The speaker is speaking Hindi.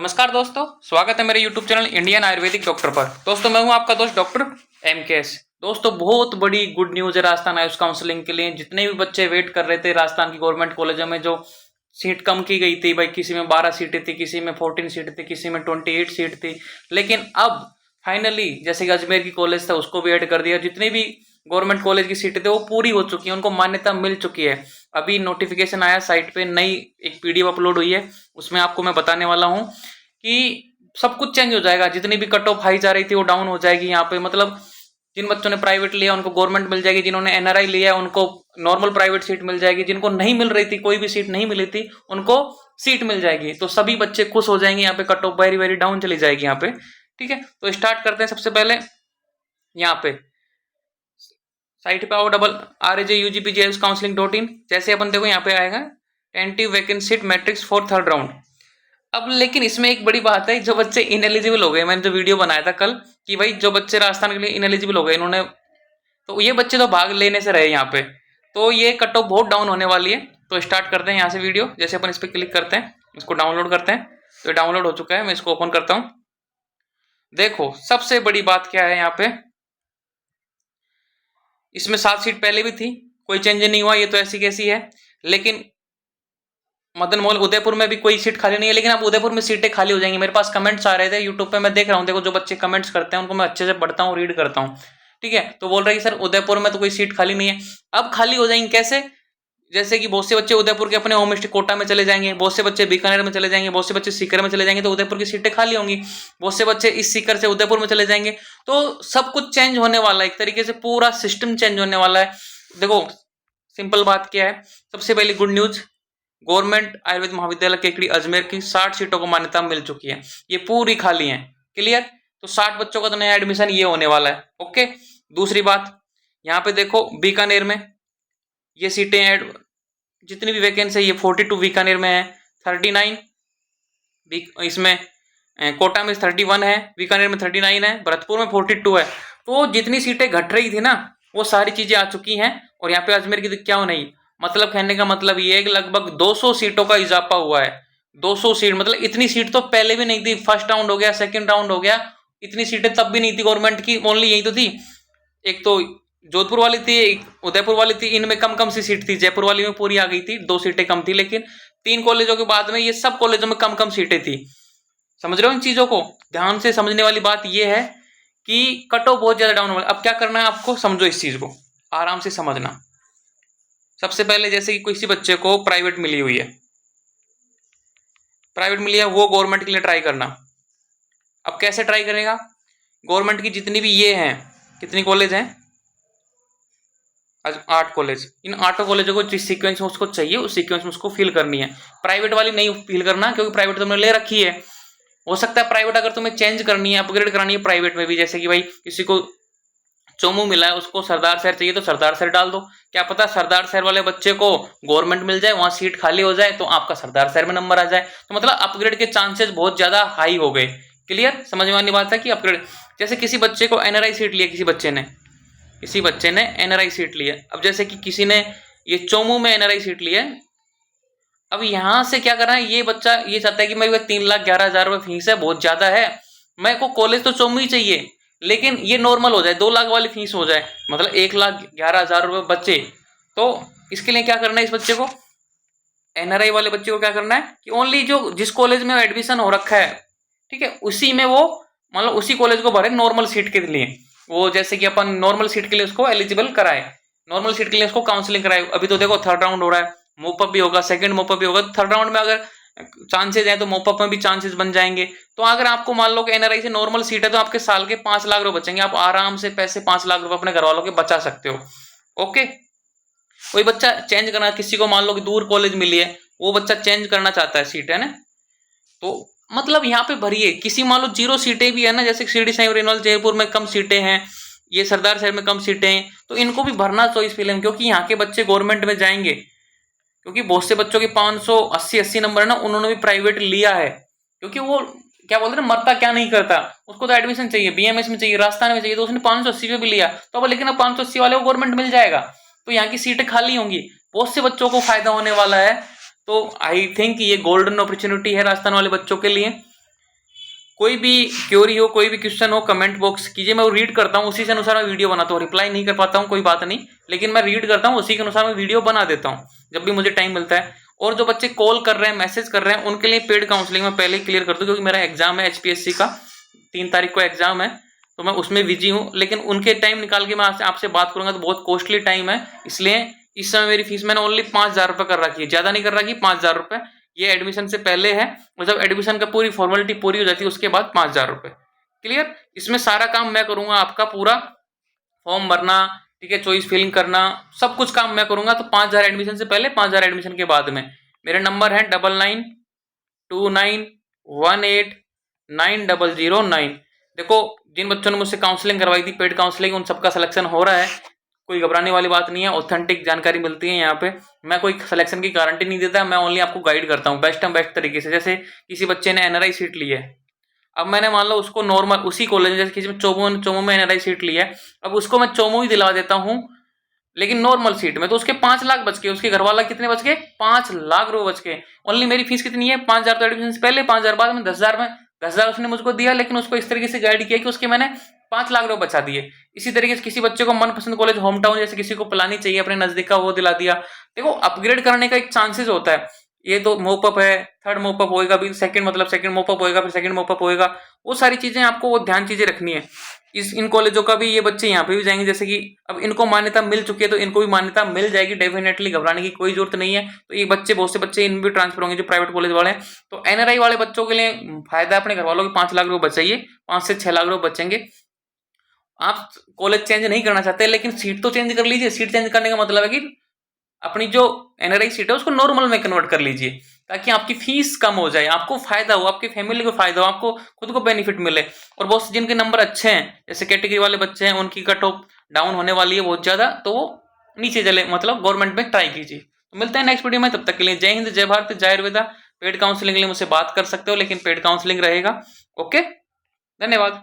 नमस्कार दोस्तों, स्वागत है मेरे YouTube channel Indian Ayurvedic doctor पर। दोस्तों मैं हूं आपका दोस्त डॉक्टर MKS। दोस्तों बहुत बड़ी गुड न्यूज़ है राजस्थान आयुष काउंसलिंग के लिए। जितने भी बच्चे वेट कर रहे थे राजस्थान की गवर्नमेंट कॉलेजों में, जो सीट कम की गई थी भाई, किसी में 12 सीटें थी, किसी में 14 सीट थी, किसी में 28 सीट थी, लेकिन अब फाइनली जैसे कि अजमेर की कॉलेज था उसको भी ऐड कर दिया। जितनी भी गवर्नमेंट कॉलेज की सीटें थे वो पूरी हो चुकी है, उनको मान्यता मिल चुकी है। अभी नोटिफिकेशन आया साइट पे, नई एक PDF अपलोड हुई है, उसमें आपको मैं बताने वाला हूँ कि सब कुछ चेंज हो जाएगा। जितनी भी कट ऑफ हाई जा रही थी वो डाउन हो जाएगी यहाँ पे। मतलब जिन बच्चों ने प्राइवेट लिया उनको गवर्नमेंट मिल जाएगी, जिन्होंने NRI लिया उनको नॉर्मल प्राइवेट सीट मिल जाएगी, जिनको नहीं मिल रही थी, कोई भी सीट नहीं मिली थी, उनको सीट मिल जाएगी। तो सभी बच्चे खुश हो जाएंगे। यहाँ पे cut off very very down चली जाएगी यहाँ पे। ठीक है, तो स्टार्ट करते हैं। सबसे पहले यहाँ पे साइट पे आओ, RAJUGPJIUScounseling.in। जैसे अपन देखो यहाँ पे आएगा tentative vacancy seat matrix for third round. अब लेकिन इसमें एक बड़ी बात है, जो बच्चे इनएलिजिबल हो गए, मैंने जो वीडियो बनाया था कल कि भाई जो बच्चे राजस्थान के लिए इनएलिजिबल हो गए इन्होंने, तो ये बच्चे तो भाग लेने से रहे यहाँ पे, तो ये कट ऑफ बहुत डाउन होने वाली है। तो स्टार्ट करते हैं यहाँ से वीडियो। जैसे अपन इस पर क्लिक करते हैं, इसको डाउनलोड करते हैं, तो ये डाउनलोड हो चुका है। मैं इसको ओपन करता हूँ। देखो सबसे बड़ी बात क्या है यहाँ पे, इसमें 7 सीट पहले भी थी, कोई चेंज नहीं हुआ, ये तो ऐसी कैसी है। लेकिन मदन मोहन उदयपुर में भी कोई सीट खाली नहीं है, लेकिन अब उदयपुर में सीटें खाली हो जाएंगी। मेरे पास कमेंट्स आ रहे थे यूट्यूब पे, मैं देख रहा हूँ। देखो जो बच्चे कमेंट्स करते हैं उनको मैं अच्छे से पढ़ता हूँ, रीड करता हूँ। ठीक है, तो बोल रहे हैं कि सर उदयपुर में तो कोई सीट खाली नहीं है। अब खाली हो जाएंगी कैसे? जैसे कि बहुत से बच्चे उदयपुर के अपने होम स्टे कोटा में चले जाएंगे, बहुत से बच्चे बीकानेर में चले जाएंगे, बहुत से बच्चे सीकर में चले जाएंगे, तो उदयपुर की सीटें खाली होंगी। बहुत से बच्चे इस सीकर से उदयपुर में चले जाएंगे, तो सब कुछ चेंज होने वाला है। एक तरीके से पूरा सिस्टम चेंज होने वाला है। देखो सिंपल बात क्या है, सबसे पहली गुड न्यूज, गवर्नमेंट आयुर्वेद महाविद्यालय केकड़ी अजमेर की 60 सीटों को मान्यता मिल चुकी है, ये पूरी खाली हैं। क्लियर? तो 60 बच्चों का तो नया एडमिशन ये होने वाला है। ओके, दूसरी बात यहाँ पे देखो बीकानेर में ये सीटें ऐड, जितनी भी वैकेंसी है ये 42 बीकानेर में है, 39 इसमें कोटा में 31 है, बीकानेर में 39 है, भरतपुर में 42 है। तो जितनी सीटें घट रही थी ना वो सारी चीजें आ चुकी हैं। और यहाँ पे अजमेर की क्या हो नहीं, मतलब कहने का मतलब ये है कि लगभग 200 सीटों का इजाफा हुआ है। 200 सीट मतलब इतनी सीट तो पहले भी नहीं थी। फर्स्ट राउंड हो गया, सेकंड राउंड हो गया, इतनी सीटें तब भी नहीं थी गवर्नमेंट की, ओनली यही तो थी। एक तो जोधपुर वाली थी, एक उदयपुर वाली थी, इनमें कम कम सी सीट थी। जयपुर वाली में पूरी आ गई थी, 2 सीटें कम थी। लेकिन 3 कॉलेजों के बाद में ये सब कॉलेजों में कम कम सीटें थी। समझ रहे हो इन चीजों को? ध्यान से समझने वाली बात यह है कि कट ऑफ बहुत ज्यादा डाउन हो। अब क्या करना है आपको, समझो इस चीज को, आराम से समझना। सबसे पहले जैसे कि किसी बच्चे को प्राइवेट मिली हुई है, प्राइवेट मिली है, वो गवर्नमेंट के लिए ट्राई करना। अब कैसे ट्राई करेगा? गवर्नमेंट की जितनी भी ये हैं, कितनी कॉलेज हैं, 8 कॉलेज, इन 8 कॉलेजों को जिस सीक्वेंस में उसको चाहिए उस सीक्वेंस में उसको फिल करनी है। प्राइवेट वाली नहीं फिल करना, क्योंकि प्राइवेट तुमने ले रखी है। हो सकता है प्राइवेट अगर तुम्हें चेंज करनी है, अपग्रेड करानी है प्राइवेट में भी, जैसे कि भाई किसी को चोमू मिला है उसको सरदार शहर चाहिए तो सरदार शहर डाल दो। क्या पता सरदार शहर वाले बच्चे को गवर्नमेंट मिल जाए, वहां सीट खाली हो जाए तो आपका सरदार शहर में नंबर आ जाए। तो मतलब अपग्रेड के चांसेस बहुत ज्यादा हाई हो गए। क्लियर? समझ में आने बात है कि अपग्रेड, जैसे किसी बच्चे को NRI सीट लिया, किसी बच्चे ने NRI सीट ली है। अब जैसे कि किसी ने ये चोमू में NRI सीट ली है, अब यहां से क्या करना है, ये बच्चा ये चाहता है कि मेरे 3,11,000 रुपये फीस है, बहुत ज्यादा है, मेरे को कॉलेज तो चोमू ही चाहिए, लेकिन ये नॉर्मल हो जाए, 2 लाख वाली फीस हो जाए, मतलब 1,11,000 रुपये बच्चे। तो इसके लिए क्या करना है इस बच्चे को, NRI वाले बच्चे को क्या करना है कि ओनली जो जिस कॉलेज में एडमिशन हो रखा है, ठीक है, उसी में वो मतलब उसी कॉलेज को भरे नॉर्मल सीट के लिए। वो जैसे कि अपन नॉर्मल सीट के लिए उसको एलिजिबल कराए, नॉर्मल सीट के लिए उसको काउंसलिंग कराए। अभी तो देखो थर्ड राउंड हो रहा है, मोपअप भी होगा, सेकंड मोपअप भी होगा। थर्ड राउंड में अगर चांसेस हैं तो मोपअप में भी चांसेस बन जाएंगे। तो अगर आपको मान लो कि NRI से नॉर्मल सीट है तो आपके साल के 5 लाख रुपए बचेंगे। आप आराम से पैसे 5 लाख रुपए अपने घर वालों के बचा सकते हो। ओके, कोई बच्चा चेंज करना, किसी को मान लो कि दूर कॉलेज मिली है, वो बच्चा चेंज करना चाहता है सीट, है ना, तो मतलब यहाँ पे भरिए। किसी मान लो 0 सीटें भी है ना, जैसे शिरडी साई रेनॉल जयपुर में कम सीटें हैं, ये सरदार शहर में कम सीटें हैं, तो इनको भी भरना चॉइस फिल्म, क्योंकि यहाँ के बच्चे गवर्नमेंट में जाएंगे। क्योंकि बहुत से बच्चों के 580 नंबर है ना, उन्होंने भी प्राइवेट लिया है, क्योंकि वो क्या बोलते हैं, मरता क्या नहीं करता, उसको तो एडमिशन चाहिए, BMS में चाहिए, राजस्थान में चाहिए, तो उसने 580 पे भी लिया। तो अब लेकिन अब 580 वाले को गवर्नमेंट मिल जाएगा, तो यहाँ की सीटें खाली होंगी, बहुत से बच्चों को फायदा होने वाला है। तो आई थिंक ये गोल्डन अपॉर्चुनिटी है राजस्थान वाले बच्चों के लिए। कोई भी क्वेरी हो, कोई भी क्वेश्चन हो, कमेंट बॉक्स कीजिए, मैं वो रीड करता हूँ, उसी से अनुसार मैं वीडियो बनाता हूँ। रिप्लाई नहीं कर पाता हूँ कोई बात नहीं, लेकिन मैं रीड करता हूँ, उसी के अनुसार मैं वीडियो बना देता हूँ जब भी मुझे टाइम मिलता है। और जो बच्चे कॉल कर रहे हैं, मैसेज कर रहे हैं, उनके लिए पेड काउंसलिंग मैं पहले ही क्लियर कर दूँ, क्योंकि मेरा एग्जाम है HPSC का, 3 तारीख को एग्जाम है, तो मैं उसमें बिजी हूँ। लेकिन उनके टाइम निकाल के मैं आपसे बात करूंगा तो बहुत कॉस्टली टाइम है, इसलिए इस समय मेरी फीस मैंने ओनली 5,000 रुपये कर रखी है, ज्यादा नहीं कर रखी, 5,000 रुपये। ये एडमिशन से पहले है, और जब एडमिशन का पूरी फॉर्मेलिटी पूरी हो जाती है उसके बाद 5,000 रुपये। क्लियर? इसमें सारा काम मैं करूंगा, आपका पूरा फॉर्म भरना, ठीक है, चॉइस फिलिंग करना, सब कुछ काम मैं करूंगा। तो 5,000 एडमिशन से पहले, 5,000 एडमिशन के बाद में। मेरे नंबर है 9929189009। देखो, जिन बच्चों ने मुझसे काउंसलिंग करवाई थी, पेड काउंसलिंग, उन सबका सिलेक्शन हो रहा है, कोई घबराने वाली बात नहीं है। ऑथेंटिक जानकारी मिलती है यहाँ पे, मैं कोई सिलेक्शन की गारंटी नहीं देता, मैं ओनली आपको गाइड करता हूँ बेस्ट तरीके से। जैसे किसी बच्चे ने NRI सीट ली है, अब मैंने मान लो उसको नॉर्मल उसी कॉलेज, जैसे किसी में चोमू में NRI सीट ली है, अब उसको मैं चोमू ही दिला देता हूँ, लेकिन नॉर्मल सीट में, तो उसके 5 लाख बच गए, उसके घर वाला कितने बच गए, 5 लाख रुपए बच गए। ओनली मेरी फीस कितनी है, 5,000 तो एडमिशन से पहले, 5,000 बाद में, 10,000 में, 10,000 उसने मुझको दिया, लेकिन उसको इस तरीके से गाइड किया कि उसके मैंने 5 लाख रुपए बचा दिए। इसी तरीके से किसी बच्चे को मनपसंद कॉलेज, होम टाउन, जैसे किसी को पिलानी चाहिए अपने नजदीक का, वो दिला दिया। देखो, अपग्रेड करने का एक चांसेस होता है, ये तो मोपअप है, थर्ड मोपअप होएगा, भी सेकंड मतलब सेकंड मोपअप होएगा, फिर सेकंड मोपअप होएगा, वो सारी चीजें आपको वो ध्यान चीजें रखनी है। इन कॉलेजों का भी ये बच्चे यहाँ पे भी जाएंगे, जैसे कि अब इनको मान्यता मिल चुकी है तो इनको भी मान्यता मिल जाएगी डेफिनेटली, घबराने की कोई जरूरत नहीं है। तो ये बच्चे, बहुत से बच्चे इन भी ट्रांसफर होंगे जो प्राइवेट कॉलेज वाले हैं। तो NRI वाले बच्चों के लिए फायदा, अपने घर वालों के 5 लाख रुपए बचाइए, 5 से 6 लाख रुपए बचेंगे। आप कॉलेज चेंज नहीं करना चाहते, लेकिन सीट तो चेंज कर लीजिए। सीट चेंज करने का मतलब है कि अपनी जो NRI सीट है उसको नॉर्मल में कन्वर्ट कर लीजिए, ताकि आपकी फीस कम हो जाए, आपको फायदा हो, आपकी फैमिली को फायदा हो, आपको खुद को बेनिफिट मिले। और बहुत जिनके नंबर अच्छे हैं, जैसे कैटेगरी वाले बच्चे हैं, उनकी कट ऑफ डाउन होने वाली है बहुत ज्यादा, तो वो नीचे चले, मतलब गवर्नमेंट में ट्राई कीजिए। तो मिलते हैं नेक्स्ट वीडियो में, तब तक के लिए जय हिंद, जय भारत, जय आयुर्वेदा। पेड काउंसलिंग के लिए मुझसे बात कर सकते हो, लेकिन पेड काउंसलिंग रहेगा। ओके, धन्यवाद।